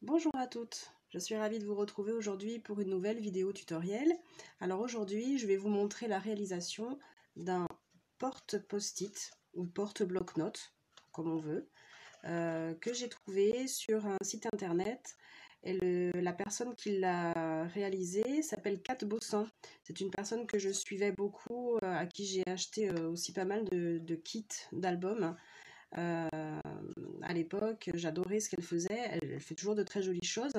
Bonjour à toutes, je suis ravie de vous retrouver aujourd'hui pour une nouvelle vidéo tutoriel. Alors aujourd'hui, je vais vous montrer la réalisation d'un porte-post-it ou porte-bloc-notes, comme on veut, que j'ai trouvé sur un site internet. Et la personne qui l'a réalisé s'appelle Kat Bossan. C'est une personne que je suivais beaucoup, à qui j'ai acheté aussi pas mal de kits d'albums. À l'époque, j'adorais ce qu'elle faisait. Elle fait toujours de très jolies choses.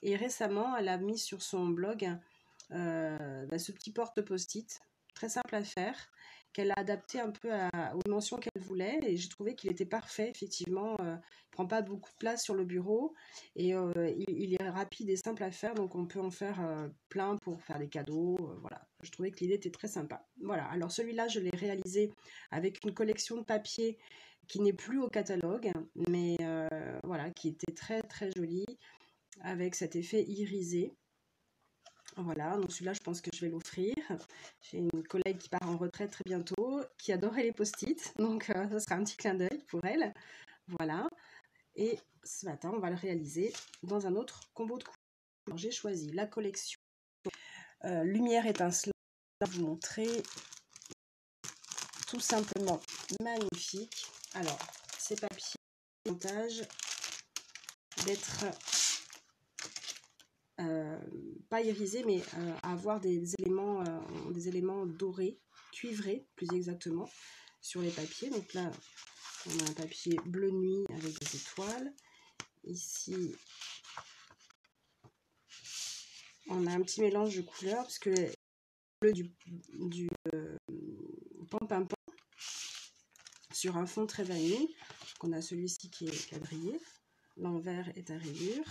Et récemment, elle a mis sur son blog ce petit porte-post-it, très simple à faire, qu'elle a adapté un peu aux dimensions qu'elle voulait. Et j'ai trouvé qu'il était parfait, effectivement. Il ne prend pas beaucoup de place sur le bureau. Et il est rapide et simple à faire. Donc on peut en faire plein pour faire des cadeaux. Voilà. Je trouvais que l'idée était très sympa. Voilà. Alors celui-là, je l'ai réalisé avec une collection de papier qui n'est plus au catalogue, mais voilà, qui était très très joli, avec cet effet irisé. Voilà, donc celui-là, je pense que je vais l'offrir. J'ai une collègue qui part en retraite très bientôt, qui adorait les post-it, donc ça sera un petit clin d'œil pour elle. Voilà, et ce matin, on va le réaliser dans un autre combo de couleurs. J'ai choisi la collection Lumière étincelante. Je vais vous montrer tout simplement magnifique. Alors, ces papiers, montage d'être pas irisé, mais avoir des éléments dorés, cuivrés plus exactement, sur les papiers. Donc là, on a un papier bleu nuit avec des étoiles. Ici, on a un petit mélange de couleurs, parce que le bleu du pan-pimpon sur un fond très vanille. On a celui-ci qui est quadrillé. L'envers est à rayures.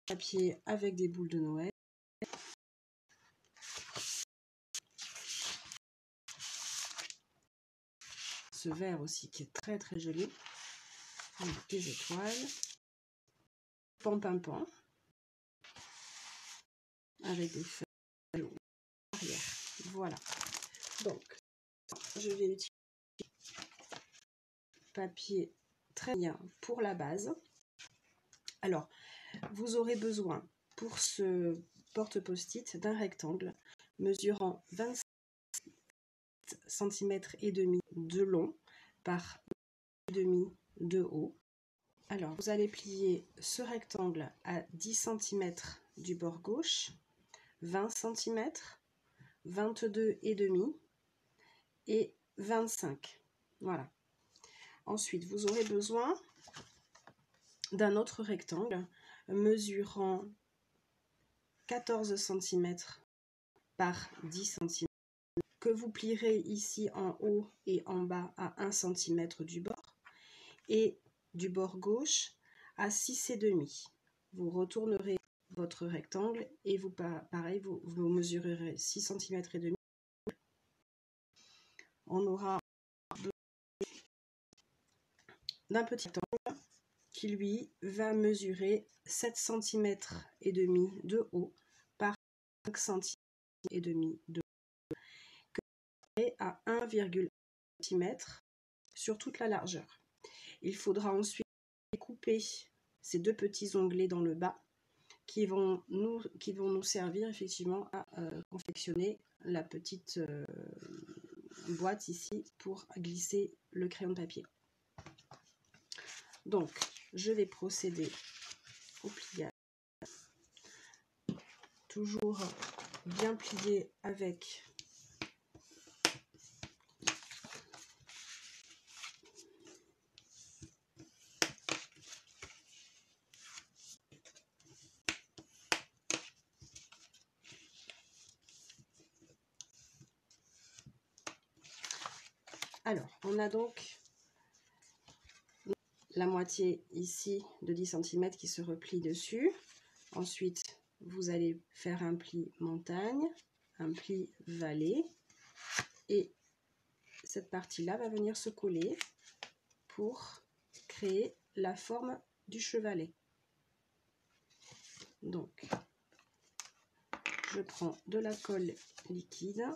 Papier avec des boules de Noël. Ce vert aussi qui est très très joli. Avec des étoiles. Pan-pimpon. Avec des feuilles arrière. Voilà. Donc, je vais utiliser papier très bien pour la base. Alors, vous aurez besoin pour ce porte-post-it d'un rectangle mesurant 27 cm et demi de long par 1,5 de haut. Alors, vous allez plier ce rectangle à 10 cm du bord gauche, 20 cm, 22,5 et 25. Voilà. Ensuite, vous aurez besoin d'un autre rectangle mesurant 14 cm par 10 cm que vous plierez ici en haut et en bas à 1 cm du bord et du bord gauche à 6,5. Vous retournerez votre rectangle et vous mesurerez 6 cm et demi. On aura d'un petit rectangle qui lui va mesurer 7 cm et demi de haut par 5 cm et demi de haut, que vous aurez à 1,1 cm sur toute la largeur. Il faudra ensuite couper ces deux petits onglets dans le bas qui vont nous servir effectivement à confectionner la petite boîte ici pour glisser le crayon de papier. Donc, je vais procéder au pliage. Toujours bien plié avec Alors, on a donc la moitié ici de 10 cm qui se replie dessus. Ensuite, vous allez faire un pli montagne, un pli vallée. Et cette partie-là va venir se coller pour créer la forme du chevalet. Donc, je prends de la colle liquide.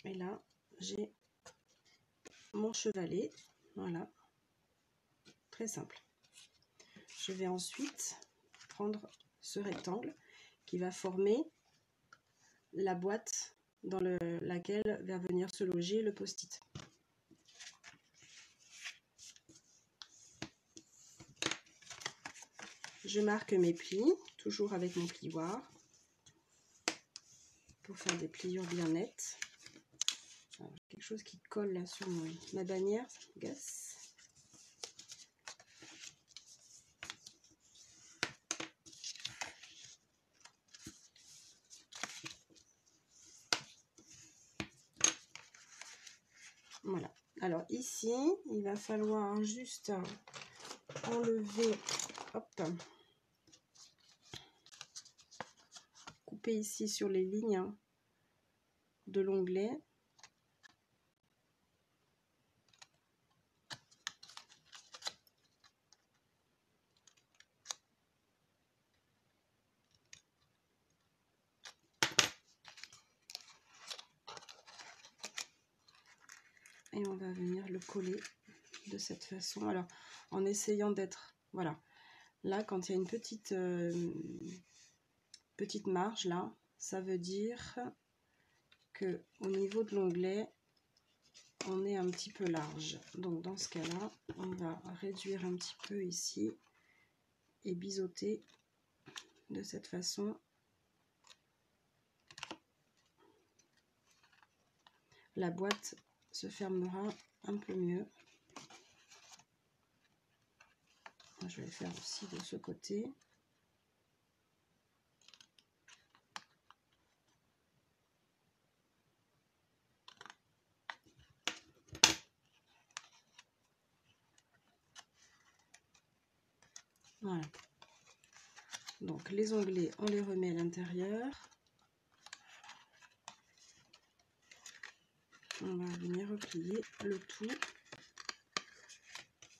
Et là, j'ai mon chevalet. Voilà, très simple. Je vais ensuite prendre ce rectangle qui va former la boîte dans laquelle va venir se loger le post-it. Je marque mes plis, toujours avec mon plioir, pour faire des pliures bien nettes. Alors, quelque chose qui colle là sur ma bannière, ça m'agace. Voilà. Alors ici, il va falloir juste enlever, hop, couper ici sur les lignes de l'onglet. Et on va venir le coller de cette façon. Alors, en essayant d'être, voilà, là, quand il y a une petite marge, là, ça veut dire que au niveau de l'onglet, on est un petit peu large. Donc, dans ce cas-là, on va réduire un petit peu ici et biseauter de cette façon. La boîte se fermera un peu mieux. Je vais faire aussi de ce côté. Voilà. Donc les onglets, on les remet à l'intérieur. On va venir replier le tout.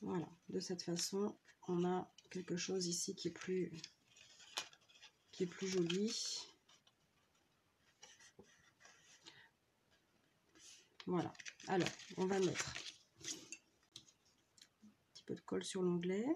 Voilà, de cette façon, on a quelque chose ici qui est plus joli. Voilà, alors on va mettre un petit peu de colle sur l'onglet.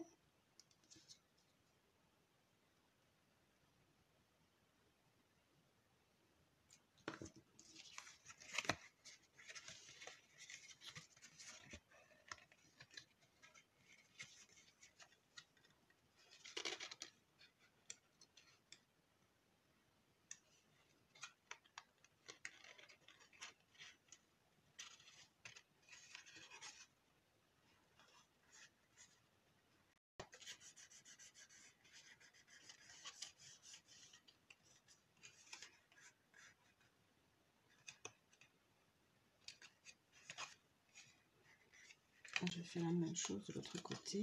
Je fais la même chose de l'autre côté.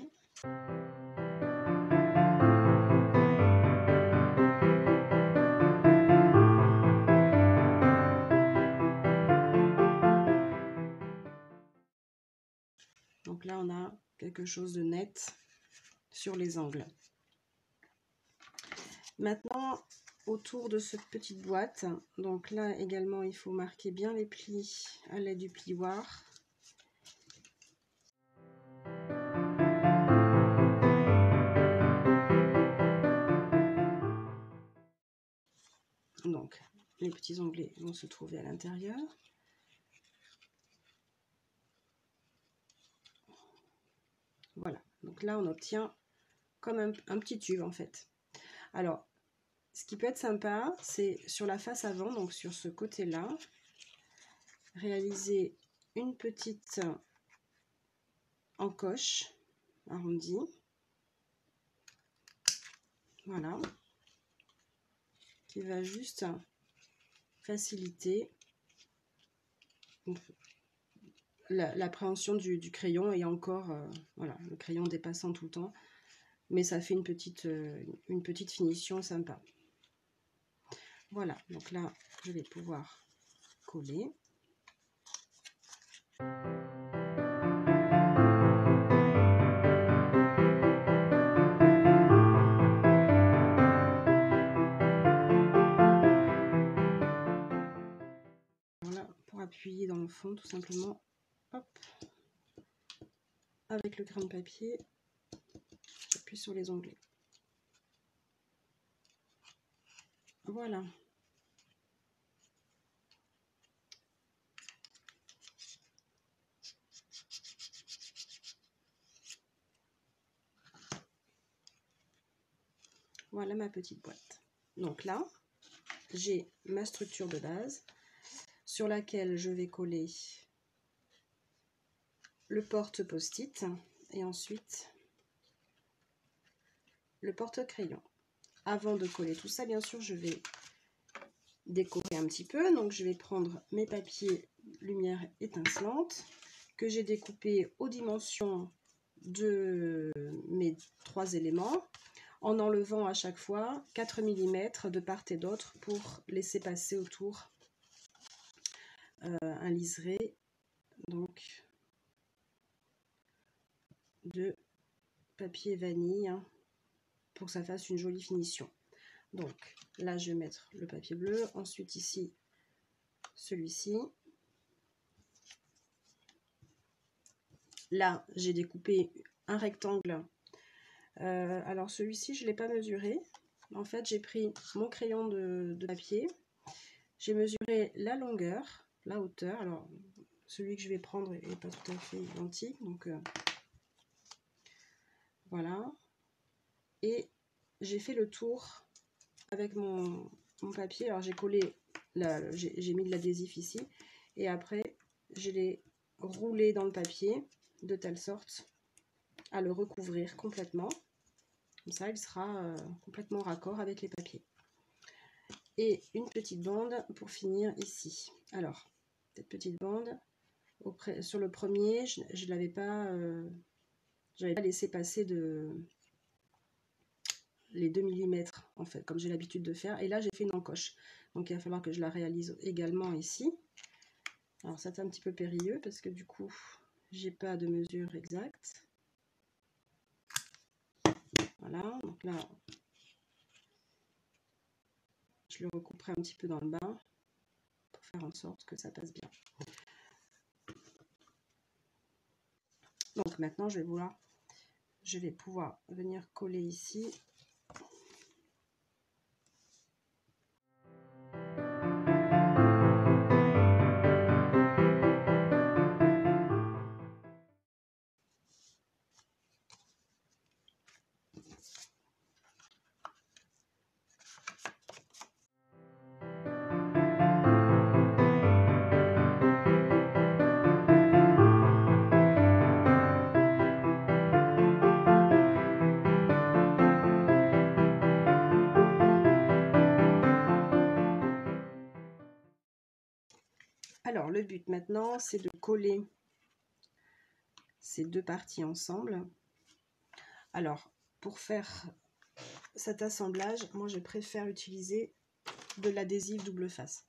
Donc là, on a quelque chose de net sur les angles. Maintenant, autour de cette petite boîte, donc là également, il faut marquer bien les plis à l'aide du plioir. Donc, les petits onglets vont se trouver à l'intérieur. Voilà, donc là on obtient comme un petit tube en fait. Alors, ce qui peut être sympa, c'est sur la face avant, donc sur ce côté-là, réaliser une petite encoche arrondie. Voilà, qui va juste faciliter l'appréhension du crayon, et encore, voilà, le crayon dépassant tout le temps, mais ça fait une petite finition sympa. Voilà, donc là, je vais pouvoir coller. Voilà, pour appuyer le fond tout simplement. Hop. Avec le crayon de papier, j'appuie sur les onglets. Voilà. Voilà ma petite boîte. Donc là, j'ai ma structure de base sur laquelle je vais coller le porte post-it et ensuite le porte-crayon. Avant de coller tout ça, bien sûr, je vais décorer un petit peu. Donc je vais prendre mes papiers lumière étincelante que j'ai découpés aux dimensions de mes 3 éléments, en enlevant à chaque fois 4 mm de part et d'autre pour laisser passer autour un liseré donc de papier vanille pour que ça fasse une jolie finition. Donc là je vais mettre le papier bleu, ensuite ici celui-ci. Là j'ai découpé un rectangle. Alors celui-ci je ne l'ai pas mesuré. En fait j'ai pris mon crayon de papier, j'ai mesuré la longueur, la hauteur. Alors celui que je vais prendre n'est pas tout à fait identique, donc voilà. Et j'ai fait le tour avec mon papier. Alors j'ai collé, j'ai mis de l'adhésif ici, et après je l'ai roulé dans le papier de telle sorte à le recouvrir complètement. Comme ça il sera complètement raccord avec les papiers. Et une petite bande pour finir ici. Alors cette petite bande sur le premier, je l'avais pas, j'avais pas laissé passer les 2 mm en fait, comme j'ai l'habitude de faire. Et là j'ai fait une encoche, donc il va falloir que je la réalise également ici. Alors c'est un petit peu périlleux parce que du coup j'ai pas de mesure exacte. Voilà, donc là je le recouperai un petit peu dans le bas pour faire en sorte que ça passe bien. Donc maintenant je vais pouvoir venir coller ici. Alors le but maintenant c'est de coller ces deux parties ensemble. Alors pour faire cet assemblage, moi je préfère utiliser de l'adhésif double face.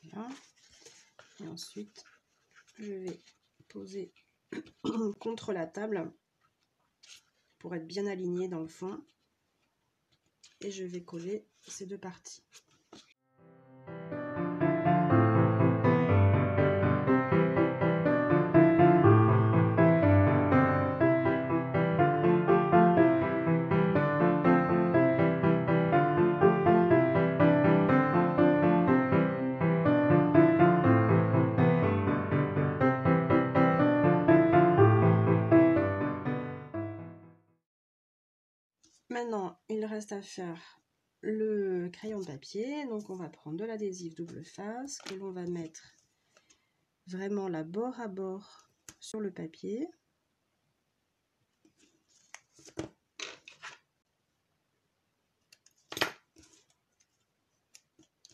Voilà. Et ensuite je vais poser contre la table pour être bien aligné dans le fond et je vais coller ces deux parties. Maintenant, il reste à faire le crayon de papier. Donc, on va prendre de l'adhésif double face que l'on va mettre vraiment là bord à bord sur le papier.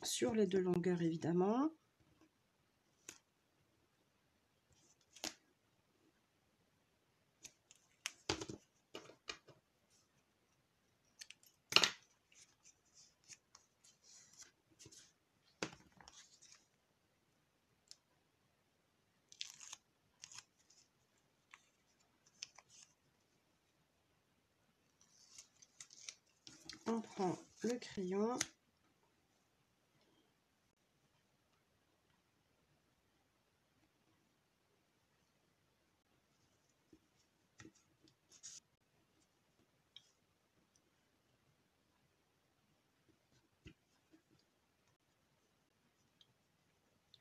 Sur les deux longueurs, évidemment. on prend le crayon.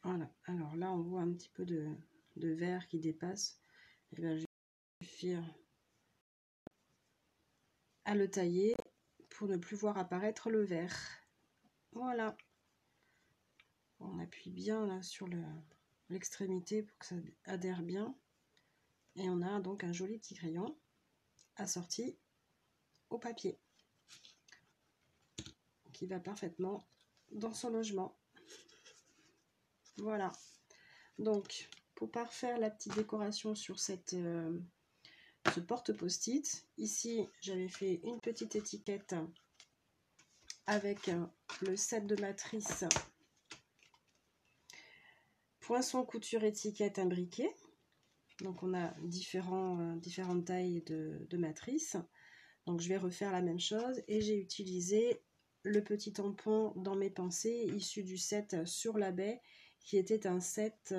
Voilà, alors là on voit un petit peu de vert qui dépasse. Et bien, je vais suffire à le tailler pour ne plus voir apparaître le vert. Voilà. On appuie bien là sur l'extrémité pour que ça adhère bien. Et on a donc un joli petit crayon assorti au papier qui va parfaitement dans son logement. Voilà. Donc, pour parfaire la petite décoration sur ce porte post-it, ici j'avais fait une petite étiquette avec le set de matrice poinçon couture étiquette imbriquée. Donc on a différentes tailles de matrices. Donc je vais refaire la même chose et j'ai utilisé le petit tampon dans mes pensées issu du set sur la baie, qui était un set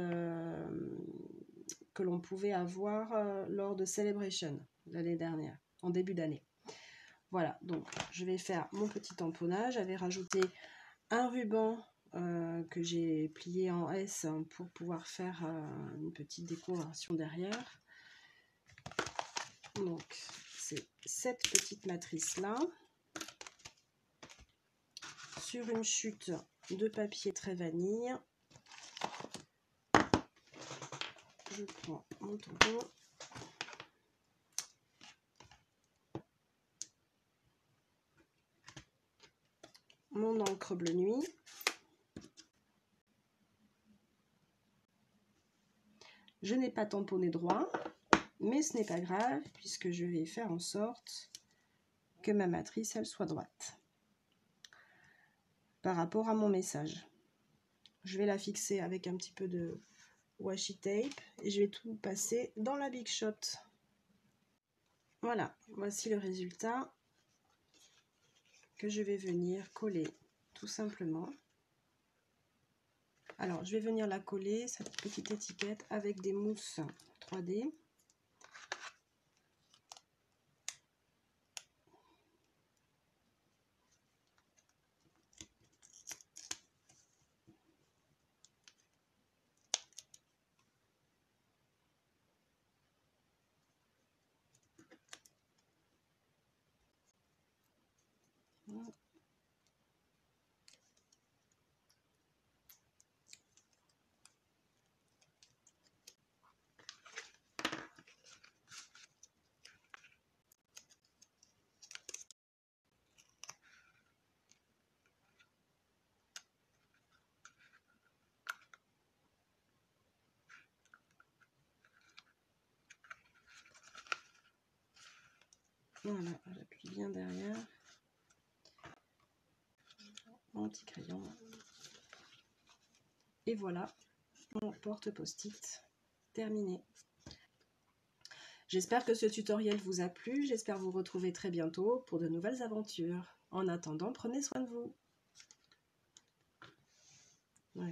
que l'on pouvait avoir lors de Celebration l'année dernière, en début d'année. Voilà, donc je vais faire mon petit tamponnage. J'avais rajouté un ruban que j'ai plié en S pour pouvoir faire une petite décoration derrière. Donc c'est cette petite matrice là sur une chute de papier très vanille. Je prends mon tampon, mon encre bleu nuit, je n'ai pas tamponné droit, mais ce n'est pas grave puisque je vais faire en sorte que ma matrice elle soit droite par rapport à mon message. Je vais la fixer avec un petit peu de washi tape et je vais tout passer dans la Big Shot. Voilà, voici le résultat que je vais venir coller tout simplement. Alors, je vais venir la coller, cette petite étiquette, avec des mousses 3D. Voilà, j'appuie bien derrière mon petit crayon. Et voilà, mon porte post-it terminé. J'espère que ce tutoriel vous a plu. J'espère vous retrouver très bientôt pour de nouvelles aventures. En attendant, prenez soin de vous. Ouais.